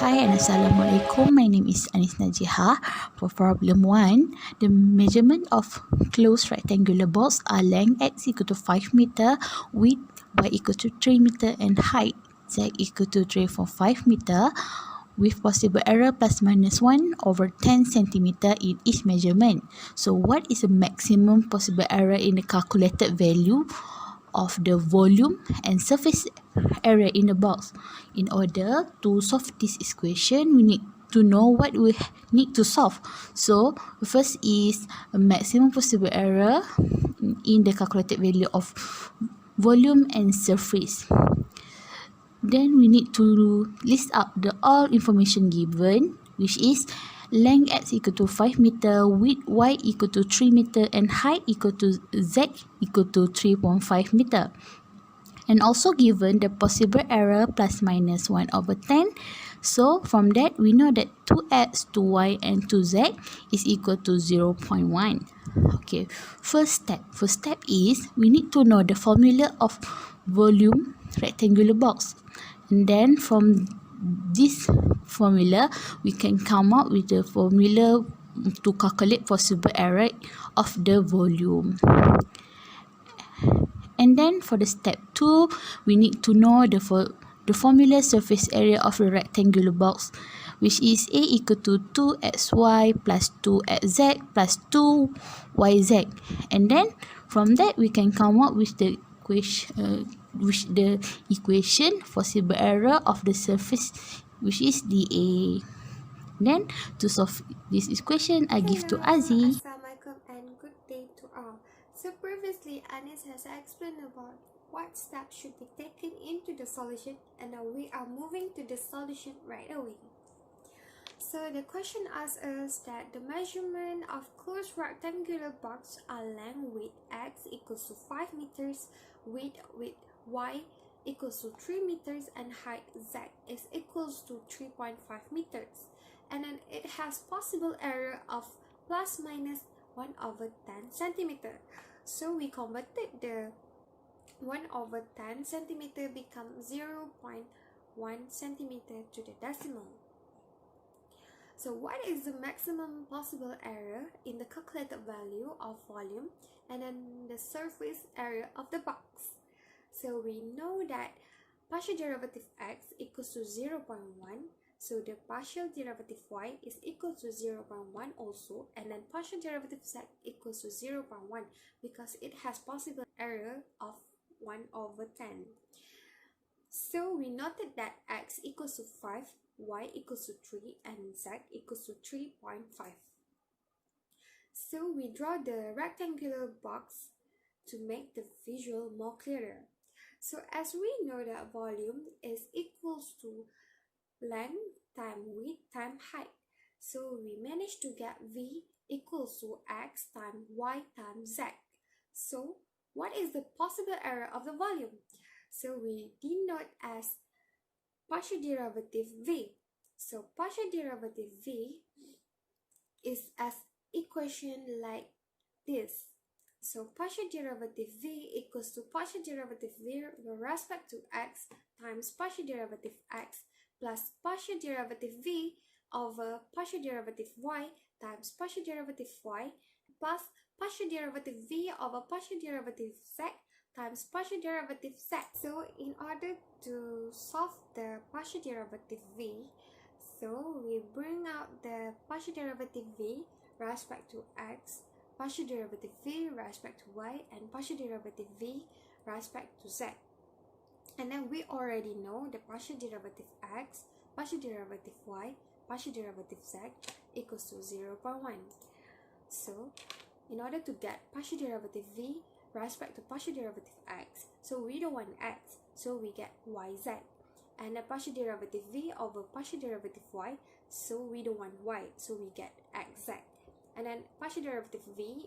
Hi and Assalamualaikum. My name is Anis Najiha. For problem 1, the measurement of closed rectangular box are length x equal to 5 meter, width y equal to 3 meter and height z equal to 3.5 meter with possible error plus minus 1 over 10 centimeter in each measurement. So what is the maximum possible error in the calculated value of the volume and surface area in the box? In order to solve this equation, we need to know what we need to solve. So first is a maximum possible error in the calculated value of volume and surface. Then we need to list out the all information given, which is length x equal to 5 meter, width y equal to 3 meter and height equal to z equal to 3.5 meter. And also given the possible error plus minus 1 over 10. So from that we know that 2x, 2y and 2z is equal to 0.1. Okay, first step is we need to know the formula of volume rectangular box. And then from this formula we can come up with the formula to calculate possible error of the volume. And then for the step 2, we need to know the formula surface area of the rectangular box, which is A equal to 2xy plus 2xz plus 2yz. And then from that we can come up with the equation possible error of the surface, which is dA. Then to solve this equation, I give to Hello, Aziz. Assalamualaikum and good day to all. So previously Anis has explained about what steps should be taken into the solution, and now we are moving to the solution right away. So the question asks us that the measurement of closed rectangular box are length with x equals to 5 meters, width with y equals to 3 meters and height z is equals to 3.5 meters. And then it has possible error of plus minus 1 over 10 centimeter. So we converted the 1 over 10 centimeter become 0.1 centimeter to the decimal. So what is the maximum possible error in the calculated value of volume and then the surface area of the box? So we know that partial derivative x equals to 0.1, so the partial derivative y is equal to 0.1 also, and then partial derivative z equals to 0.1 because it has possible error of 1 over 10. So we noted that x equals to 5, y equals to 3 and z equals to 3.5. So we draw the rectangular box to make the visual more clearer. So as we know that volume is equals to length times width times height. So we managed to get V equals to x times y times z. So what is the possible error of the volume? So we denote as partial derivative V. So partial derivative V is as equation like this. So partial derivative V equals to partial derivative V with respect to x times partial derivative x plus partial derivative V over partial derivative y times partial derivative y plus partial derivative V over partial derivative z times partial derivative z. So in order to solve the partial derivative V, so we bring out the partial derivative V respect to x, partial derivative V respect to y, and partial derivative V respect to z. And then we already know the partial derivative x, partial derivative y, partial derivative z equals to 0.1. So in order to get partial derivative V respect to partial derivative x, so we don't want x, so we get yz. And the partial derivative V over partial derivative y, so we don't want y, so we get xz. And then partial derivative V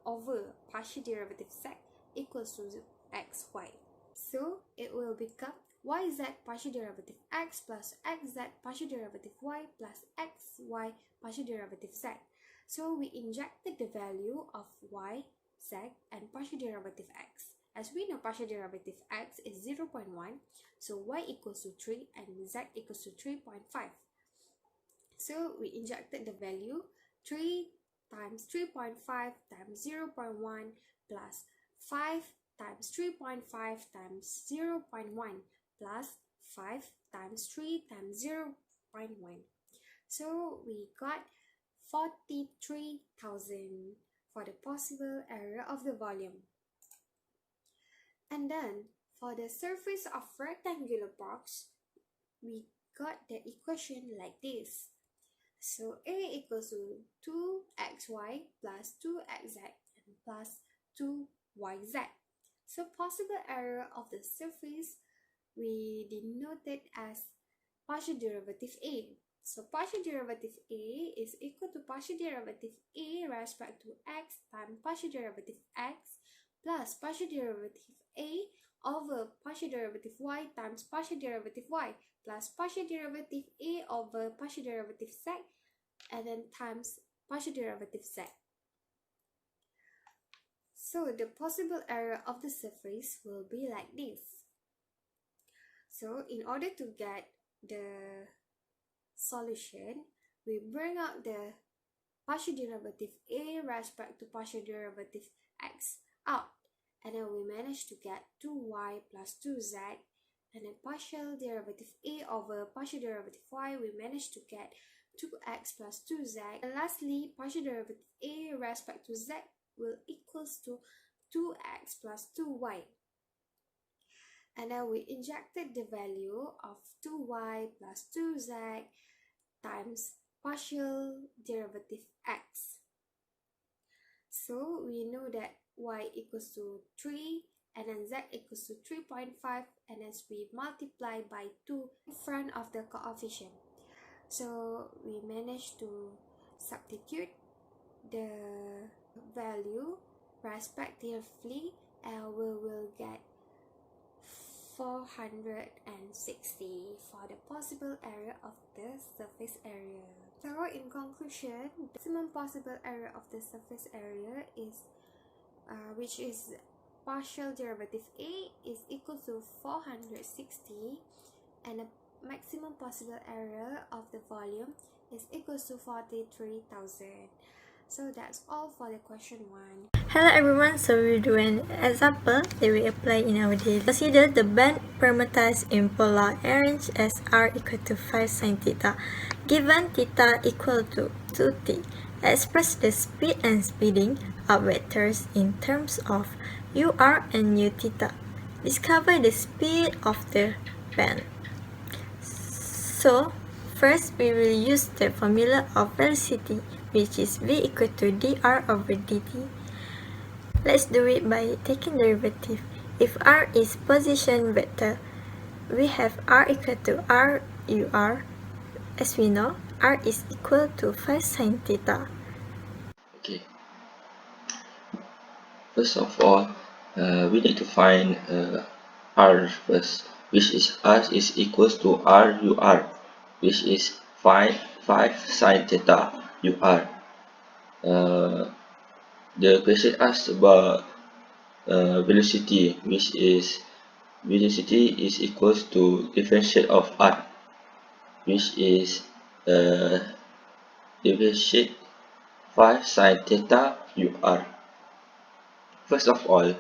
over partial derivative z equals to xy. So it will become yz partial derivative x plus xz partial derivative y plus xy partial derivative z. So we injected the value of y, z and partial derivative x As we know, partial derivative x is 0.1, so y equals to 3 and z equals to 3.5. So we injected the value 3 times 3.5 times 0.1 plus 5 times 3.5 times 0.1 plus 5 times 3 times 0.1. So we got 43,000 for the possible area of the volume. And then for the surface of rectangular box, we got the equation like this. So A equals to 2xy plus 2xz and plus 2yz. So possible area of the surface, we denote it as partial derivative A. So partial derivative A is equal to partial derivative A respect to x times partial derivative x plus partial derivative A over partial derivative y times partial derivative y plus partial derivative A over partial derivative z and then times partial derivative z. So the possible area of the surface will be like this. So in order to get the solution, we bring out the partial derivative A respect to partial derivative x out, and then we manage to get 2y plus 2z, and then partial derivative A over partial derivative y, we manage to get 2x plus 2z, and lastly partial derivative A respect to z will equals to 2x plus 2y. And then we injected the value of 2y plus 2z times partial derivative x. So we know that y equals to 3 and then z equals to 3.5, and as we multiply by 2 in front of the coefficient. So we managed to substitute the value respectively, and we will get 460 for the possible area of the surface area. So in conclusion, the maximum possible area of the surface area is which is partial derivative A is equal to 460, and the maximum possible area of the volume is equal to 43,000. So that's all for the question 1. Hello everyone, so we do an example that we apply in our daily. Consider the band parameters in polar arrange as r equal to 5 sin theta. Given theta equal to 2t, express the speed and speeding of vectors in terms of ur and u theta. Discover the speed of the band. So, first we will use the formula of velocity, which is v equal to dr over dt. Let's do it by taking derivative. If r is position vector, we have r equal to r ur. As we know, r is equal to 5 sin theta. Okay. First of all, we need to find r first, which is r is equals to r ur, which is 5 sin theta ur. The question asks about velocity, which is velocity is equals to differentiate of r, which is differentiate 5 sin theta ur. First of all,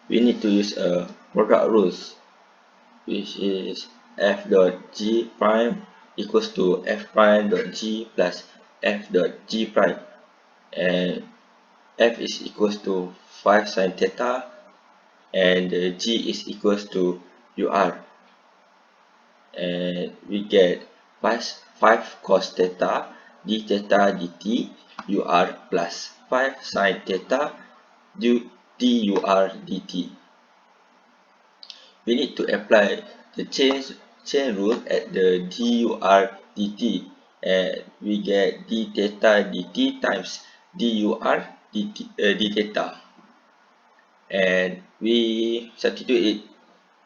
we need to use a product rules, which is f dot g prime equals to f prime dot g plus f dot g prime, and f is equals to 5 sin theta and g is equals to ur, and we get 5 cos theta d theta dt ur plus 5 sin theta dur dt. We need to apply the chain rule at the dur dt, and we get d theta dt times dur d theta, and we substitute it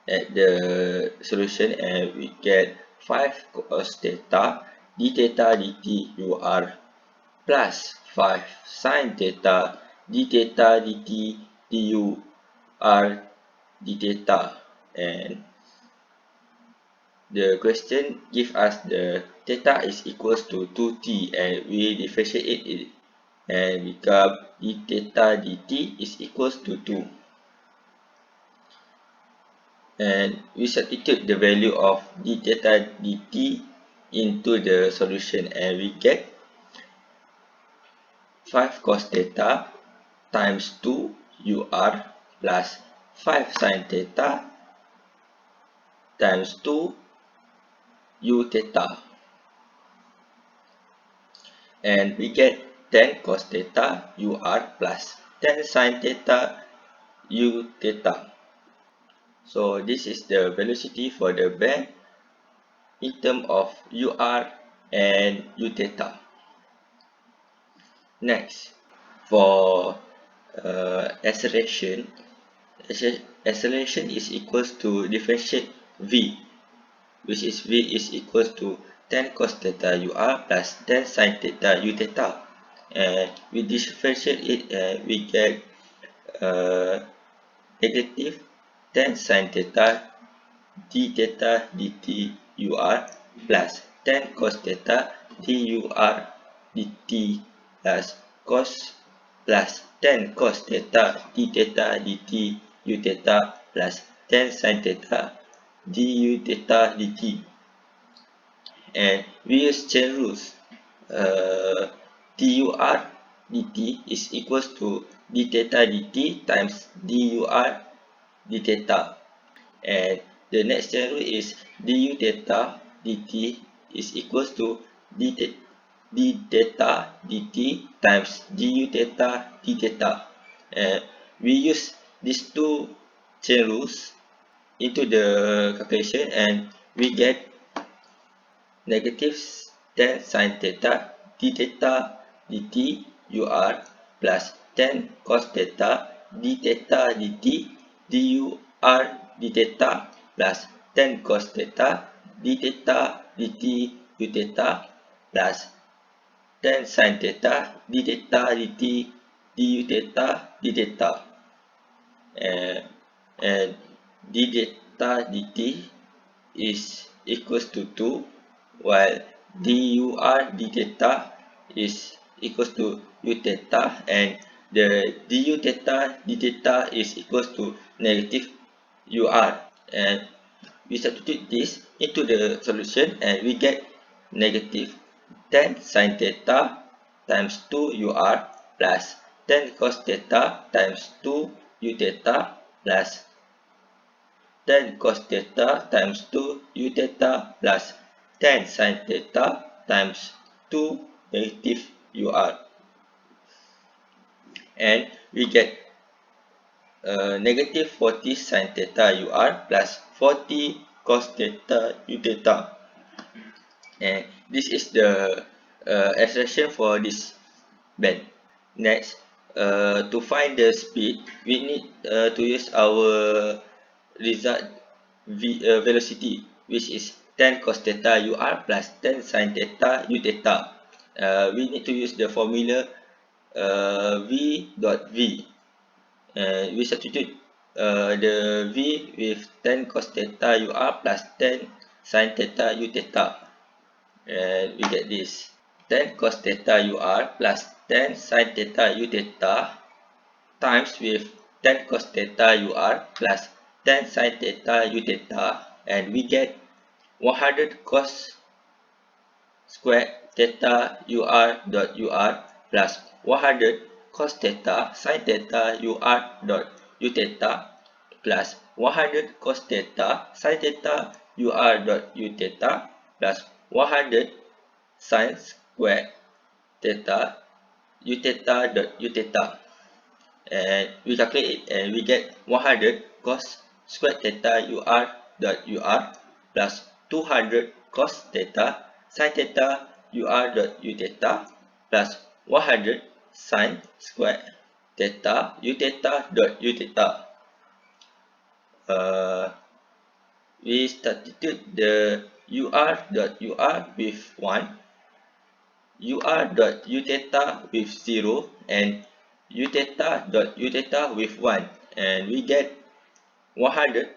at the solution and we get 5 cos theta d theta dt ur plus 5 sin theta d theta dt dur d theta, and the question give us the theta is equals to 2t, and we differentiate it and become d theta dt is equals to 2, and we substitute the value of d theta dt into the solution, and we get 5 cos theta times 2 ur plus 5 sin theta times 2 u theta, and we get 10 cos theta ur plus 10 sin theta u theta. So this is the velocity for the band in terms of ur and u theta. Next, for acceleration is equals to differentiate v, which is v is equals to 10 cos theta ur plus 10 sin theta u theta, and we differentiate it and we get negative 10 sin theta d theta dt ur plus 10 cos theta dur dt plus 10 cos theta d theta dt u theta plus 10 sin theta du theta dt, and we use chain rules. dur dt is equals to d theta dt times dur d theta, and the next chain rule is du theta dt is equals to d theta dt times du theta d theta, and we use these two chain rules into the calculation, and we get negative 10 sin theta d theta dt ur plus 10 cos theta d theta dt dur d theta plus 10 cos theta d theta dt u theta plus 10 sin theta d theta dt du theta d theta, and d theta dt is equals to 2, while dur d theta is equals to u theta, and the du theta d theta is equals to negative ur, and we substitute this into the solution, and we get negative 10 sin theta times 2 ur plus 10 cos theta times 2 u theta plus 10 cos theta times 2 u theta plus 10 sin theta times 2 negative ur, and we get negative 40 sin theta ur plus 40 cos theta u theta, and this is the expression for this band. Next, to find the speed, we need to use our result velocity, which is 10 cos theta ur plus 10 sin theta u theta. We need to use the formula v dot v, and we substitute the v with 10 cos theta ur plus 10 sin theta u theta, and we get this 10 cos theta ur plus 10 sin theta u theta times with 10 cos theta ur plus 10 sin theta u theta, and we get 100 cos squared theta ur dot ur plus 100 cos theta sin theta ur dot u theta plus 100 cos theta sin theta ur dot u theta plus 100 sin squared theta u theta dot u theta, and we calculate it, and we get 100 cos squared theta ur dot ur plus 200 cos theta sin theta ur dot u theta plus 100 sin squared theta u theta dot u theta. We substitute the ur dot ur with 1, ur dot u theta with 0, and u theta dot u theta with 1, and we get 100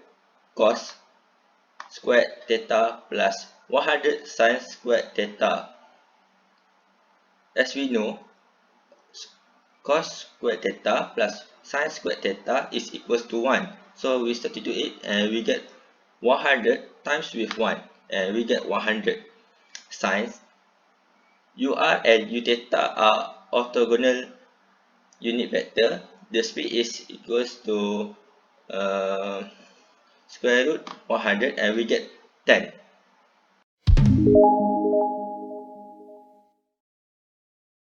cos squared theta plus 100 sin squared theta. As we know, cos squared theta plus sin squared theta is equals to 1. So we substitute it and we get 100 times with 1 and we get 100. Since UR and U theta are orthogonal unit vector, the speed is equals to square root 100 and we get 10.